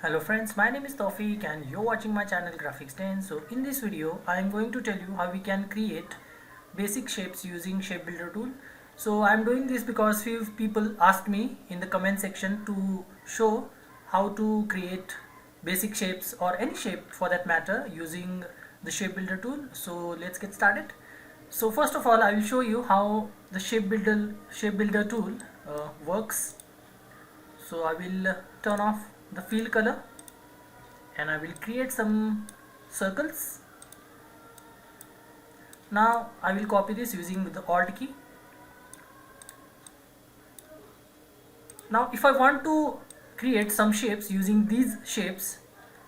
Hello friends, my name is Tawfiq and you're watching my channel Graphics 10. So in this video I am going to tell you how we can create basic shapes using shape builder tool. So I'm doing this because few people asked me in the comment section to show how to create basic shapes or any shape for that matter using the shape builder tool. So let's get started. So first of all I will show you how the shape builder tool works. So I will turn off the fill color and I will create some circles. Now I will copy this using the Alt key. Now if I want to create some shapes using these shapes,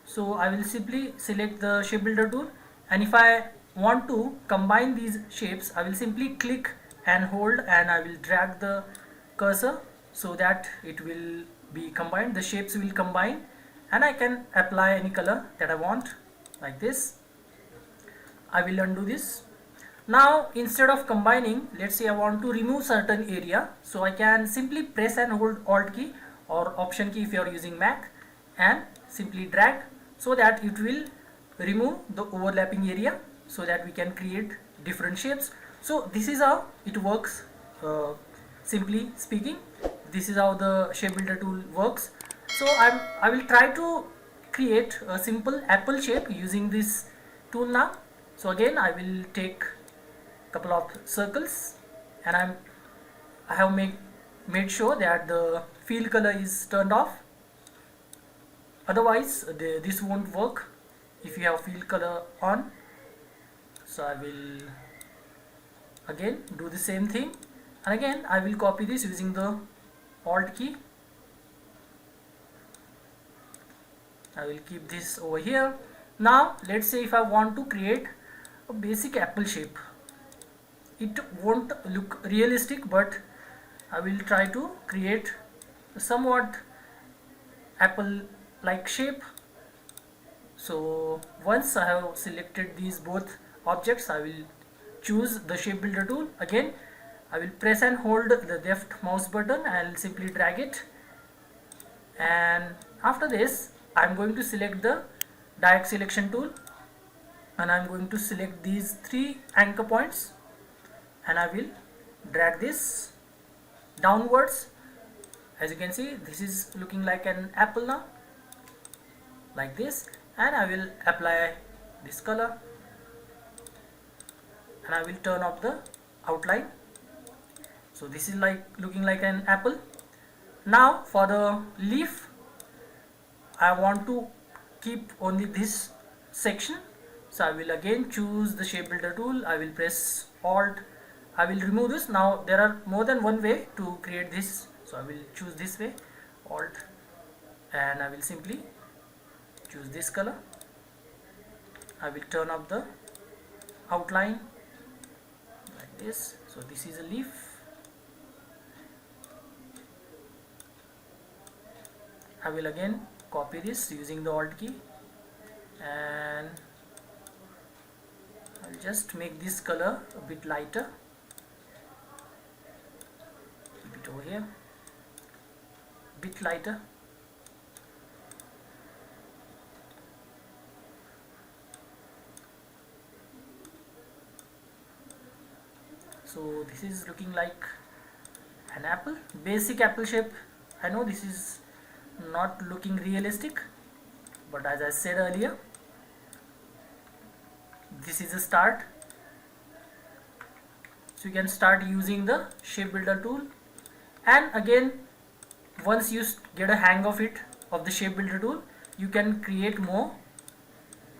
so I will simply select the shape builder tool, and if I want to combine these shapes I will simply click and hold and I will drag the cursor so that it will be combined, the shapes will combine, and I can apply any color that I want like this. I will undo this. Now instead of combining, let's say I want to remove certain area, so I can simply press and hold Alt key or Option key if you are using Mac and simply drag so that it will remove the overlapping area so that we can create different shapes. So this is how it works. Simply speaking, this is how the shape builder tool works. So I will try to create a simple apple shape using this tool now. So again I will take a couple of circles and I have made sure that the fill color is turned off, otherwise this won't work if you have fill color on. So I will again do the same thing, and again I will copy this using the Alt key. I will keep this over here. Now let's say if I want to create a basic apple shape, it won't look realistic, but I will try to create a somewhat apple like shape. So once I have selected these both objects, I will choose the shape builder tool. Again I will press and hold the left mouse button. I will simply drag it, and after this I am going to select the direct selection tool and I am going to select these three anchor points and I will drag this downwards. As you can see, this is looking like an apple now, like this, and I will apply this color and I will turn off the outline. So this is looking like an apple. Now for the leaf, I want to keep only this section, so I will again choose the shape builder tool. I will press Alt. I will remove this. Now there are more than one way to create this, so I will choose this way, Alt, and I will simply choose this color. I will turn up the outline like this. So this is a leaf. I will again copy this using the Alt key and I'll just make this color a bit lighter. Keep it over here, bit lighter. So this is looking like an apple, basic apple shape. I know this is not looking realistic, but as I said earlier, this is a start. So you can start using the shape builder tool, and again once you get a hang of it, of the shape builder tool, you can create more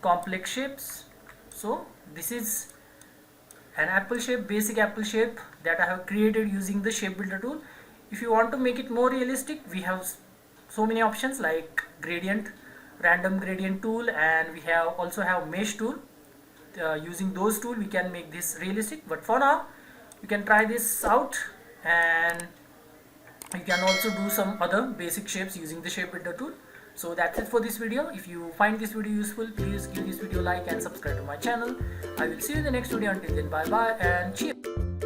complex shapes. So this is an apple shape, basic apple shape that I have created using the shape builder tool. If you want to make it more realistic, we have so many options like gradient, random gradient tool, and we also have mesh tool. Using those tools we can make this realistic, but for now you can try this out, and you can also do some other basic shapes using the shape builder tool. So that's it for this video. If you find this video useful, please give this video a like and subscribe to my channel. I will see you in the next video. Until then, bye bye and cheers.